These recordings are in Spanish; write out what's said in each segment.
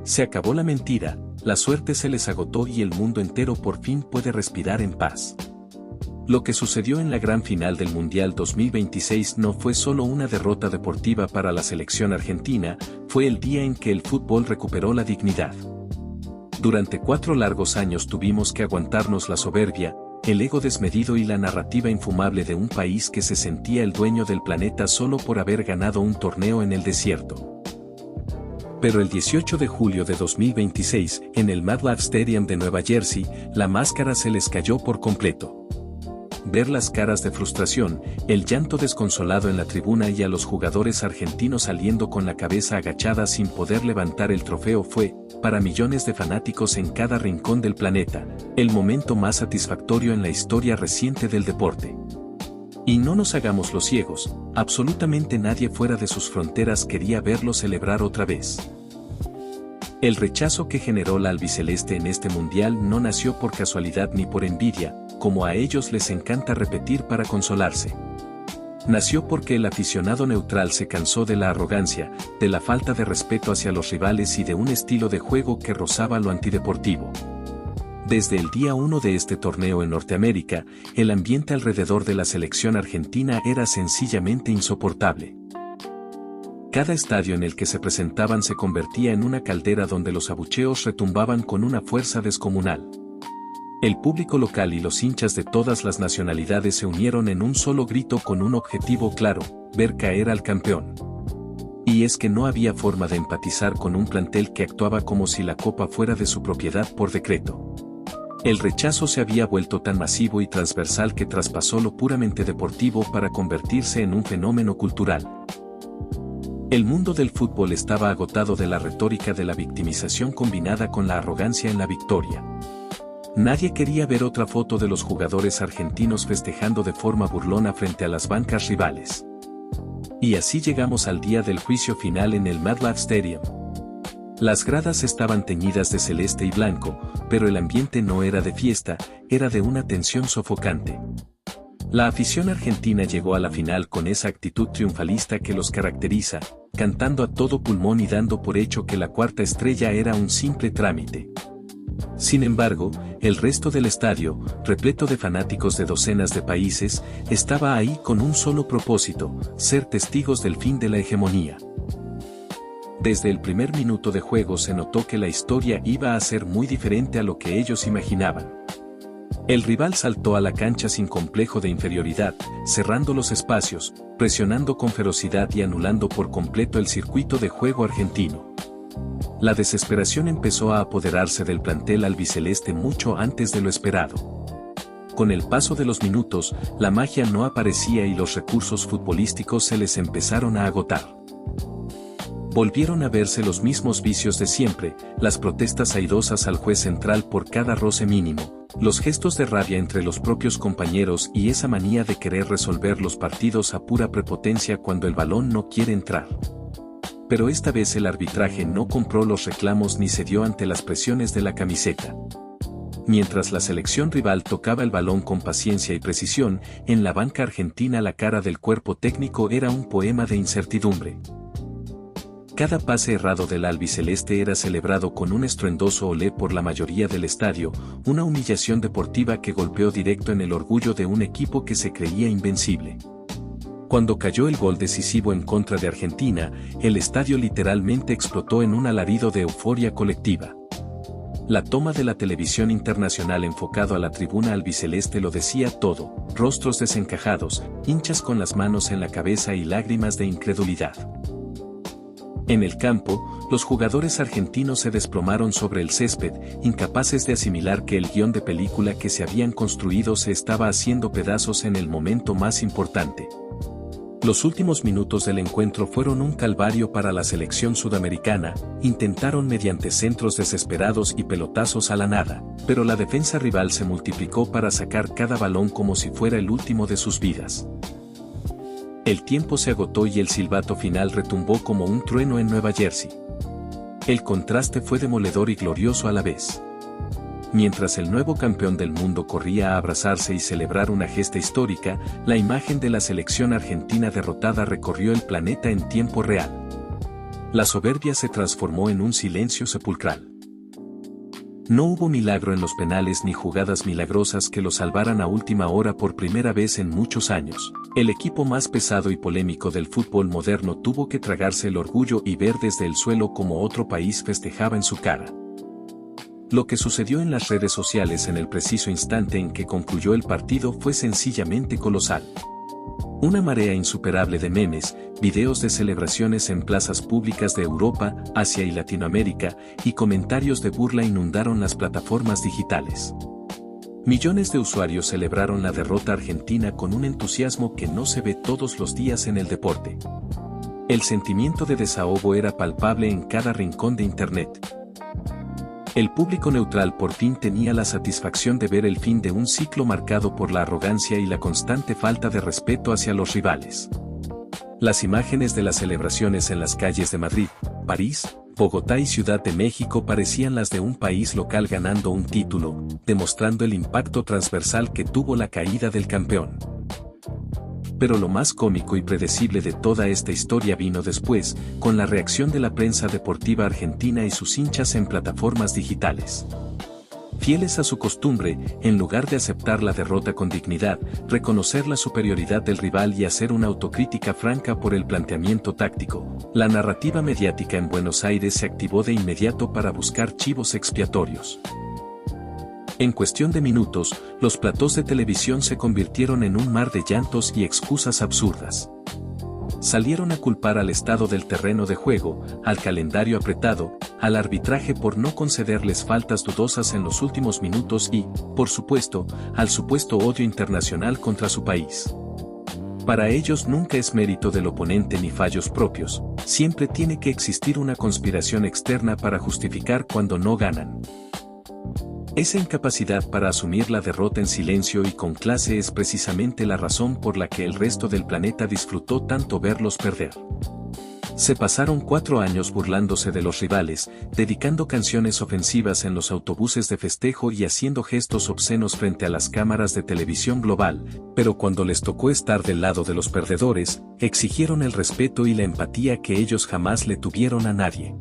Se acabó la mentira, la suerte se les agotó y el mundo entero por fin puede respirar en paz. Lo que sucedió en la gran final del Mundial 2026 no fue solo una derrota deportiva para la selección argentina, fue el día en que el fútbol recuperó la dignidad. Durante 4 largos años tuvimos que aguantarnos la soberbia, el ego desmedido y la narrativa infumable de un país que se sentía el dueño del planeta solo por haber ganado un torneo en el desierto. Pero el 18 de julio de 2026, en el MetLife Stadium de Nueva Jersey, la máscara se les cayó por completo. Ver las caras de frustración, el llanto desconsolado en la tribuna y a los jugadores argentinos saliendo con la cabeza agachada sin poder levantar el trofeo fue, para millones de fanáticos en cada rincón del planeta, el momento más satisfactorio en la historia reciente del deporte. Y no nos hagamos los ciegos, absolutamente nadie fuera de sus fronteras quería verlo celebrar otra vez. El rechazo que generó la albiceleste en este mundial no nació por casualidad ni por envidia, como a ellos les encanta repetir para consolarse. Nació porque el aficionado neutral se cansó de la arrogancia, de la falta de respeto hacia los rivales y de un estilo de juego que rozaba lo antideportivo. Desde el día 1 de este torneo en Norteamérica, el ambiente alrededor de la selección argentina era sencillamente insoportable. Cada estadio en el que se presentaban se convertía en una caldera donde los abucheos retumbaban con una fuerza descomunal. El público local y los hinchas de todas las nacionalidades se unieron en un solo grito con un objetivo claro, ver caer al campeón. Y es que no había forma de empatizar con un plantel que actuaba como si la copa fuera de su propiedad por decreto. El rechazo se había vuelto tan masivo y transversal que traspasó lo puramente deportivo para convertirse en un fenómeno cultural. El mundo del fútbol estaba agotado de la retórica de la victimización combinada con la arrogancia en la victoria. Nadie quería ver otra foto de los jugadores argentinos festejando de forma burlona frente a las bancas rivales. Y así llegamos al día del juicio final en el MetLife Stadium. Las gradas estaban teñidas de celeste y blanco, pero el ambiente no era de fiesta, era de una tensión sofocante. La afición argentina llegó a la final con esa actitud triunfalista que los caracteriza, cantando a todo pulmón y dando por hecho que la cuarta estrella era un simple trámite. Sin embargo, el resto del estadio, repleto de fanáticos de docenas de países, estaba ahí con un solo propósito, ser testigos del fin de la hegemonía. Desde el primer minuto de juego se notó que la historia iba a ser muy diferente a lo que ellos imaginaban. El rival saltó a la cancha sin complejo de inferioridad, cerrando los espacios, presionando con ferocidad y anulando por completo el circuito de juego argentino. La desesperación empezó a apoderarse del plantel albiceleste mucho antes de lo esperado. Con el paso de los minutos, la magia no aparecía y los recursos futbolísticos se les empezaron a agotar. Volvieron a verse los mismos vicios de siempre, las protestas airosas al juez central por cada roce mínimo, los gestos de rabia entre los propios compañeros y esa manía de querer resolver los partidos a pura prepotencia cuando el balón no quiere entrar. Pero esta vez el arbitraje no compró los reclamos ni cedió ante las presiones de la camiseta. Mientras la selección rival tocaba el balón con paciencia y precisión, en la banca argentina la cara del cuerpo técnico era un poema de incertidumbre. Cada pase errado del albiceleste era celebrado con un estruendoso olé por la mayoría del estadio, una humillación deportiva que golpeó directo en el orgullo de un equipo que se creía invencible. Cuando cayó el gol decisivo en contra de Argentina, el estadio literalmente explotó en un alarido de euforia colectiva. La toma de la televisión internacional enfocado a la tribuna albiceleste lo decía todo, rostros desencajados, hinchas con las manos en la cabeza y lágrimas de incredulidad. En el campo, los jugadores argentinos se desplomaron sobre el césped, incapaces de asimilar que el guión de película que se habían construido se estaba haciendo pedazos en el momento más importante. Los últimos minutos del encuentro fueron un calvario para la selección sudamericana, intentaron mediante centros desesperados y pelotazos a la nada, pero la defensa rival se multiplicó para sacar cada balón como si fuera el último de sus vidas. El tiempo se agotó y el silbato final retumbó como un trueno en Nueva Jersey. El contraste fue demoledor y glorioso a la vez. Mientras el nuevo campeón del mundo corría a abrazarse y celebrar una gesta histórica, la imagen de la selección argentina derrotada recorrió el planeta en tiempo real. La soberbia se transformó en un silencio sepulcral. No hubo milagro en los penales ni jugadas milagrosas que lo salvaran a última hora por primera vez en muchos años. El equipo más pesado y polémico del fútbol moderno tuvo que tragarse el orgullo y ver desde el suelo como otro país festejaba en su cara. Lo que sucedió en las redes sociales en el preciso instante en que concluyó el partido fue sencillamente colosal. Una marea insuperable de memes, videos de celebraciones en plazas públicas de Europa, Asia y Latinoamérica, y comentarios de burla inundaron las plataformas digitales. Millones de usuarios celebraron la derrota argentina con un entusiasmo que no se ve todos los días en el deporte. El sentimiento de desahogo era palpable en cada rincón de Internet. El público neutral por fin tenía la satisfacción de ver el fin de un ciclo marcado por la arrogancia y la constante falta de respeto hacia los rivales. Las imágenes de las celebraciones en las calles de Madrid, París, Bogotá y Ciudad de México parecían las de un país local ganando un título, demostrando el impacto transversal que tuvo la caída del campeón. Pero lo más cómico y predecible de toda esta historia vino después, con la reacción de la prensa deportiva argentina y sus hinchas en plataformas digitales. Fieles a su costumbre, en lugar de aceptar la derrota con dignidad, reconocer la superioridad del rival y hacer una autocrítica franca por el planteamiento táctico, la narrativa mediática en Buenos Aires se activó de inmediato para buscar chivos expiatorios. En cuestión de minutos, los platós de televisión se convirtieron en un mar de llantos y excusas absurdas. Salieron a culpar al estado del terreno de juego, al calendario apretado, al arbitraje por no concederles faltas dudosas en los últimos minutos y, por supuesto, al supuesto odio internacional contra su país. Para ellos nunca es mérito del oponente ni fallos propios, siempre tiene que existir una conspiración externa para justificar cuando no ganan. Esa incapacidad para asumir la derrota en silencio y con clase es precisamente la razón por la que el resto del planeta disfrutó tanto verlos perder. Se pasaron 4 años burlándose de los rivales, dedicando canciones ofensivas en los autobuses de festejo y haciendo gestos obscenos frente a las cámaras de televisión global, pero cuando les tocó estar del lado de los perdedores, exigieron el respeto y la empatía que ellos jamás le tuvieron a nadie.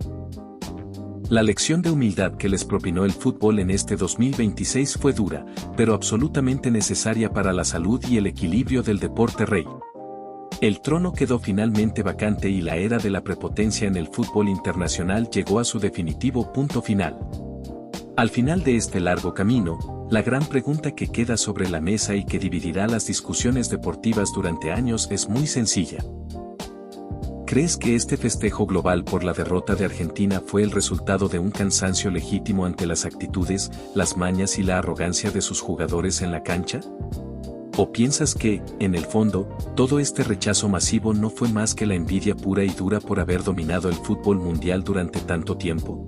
La lección de humildad que les propinó el fútbol en este 2026 fue dura, pero absolutamente necesaria para la salud y el equilibrio del deporte rey. El trono quedó finalmente vacante y la era de la prepotencia en el fútbol internacional llegó a su definitivo punto final. Al final de este largo camino, la gran pregunta que queda sobre la mesa y que dividirá las discusiones deportivas durante años es muy sencilla. ¿Crees que este festejo global por la derrota de Argentina fue el resultado de un cansancio legítimo ante las actitudes, las mañas y la arrogancia de sus jugadores en la cancha? ¿O piensas que, en el fondo, todo este rechazo masivo no fue más que la envidia pura y dura por haber dominado el fútbol mundial durante tanto tiempo?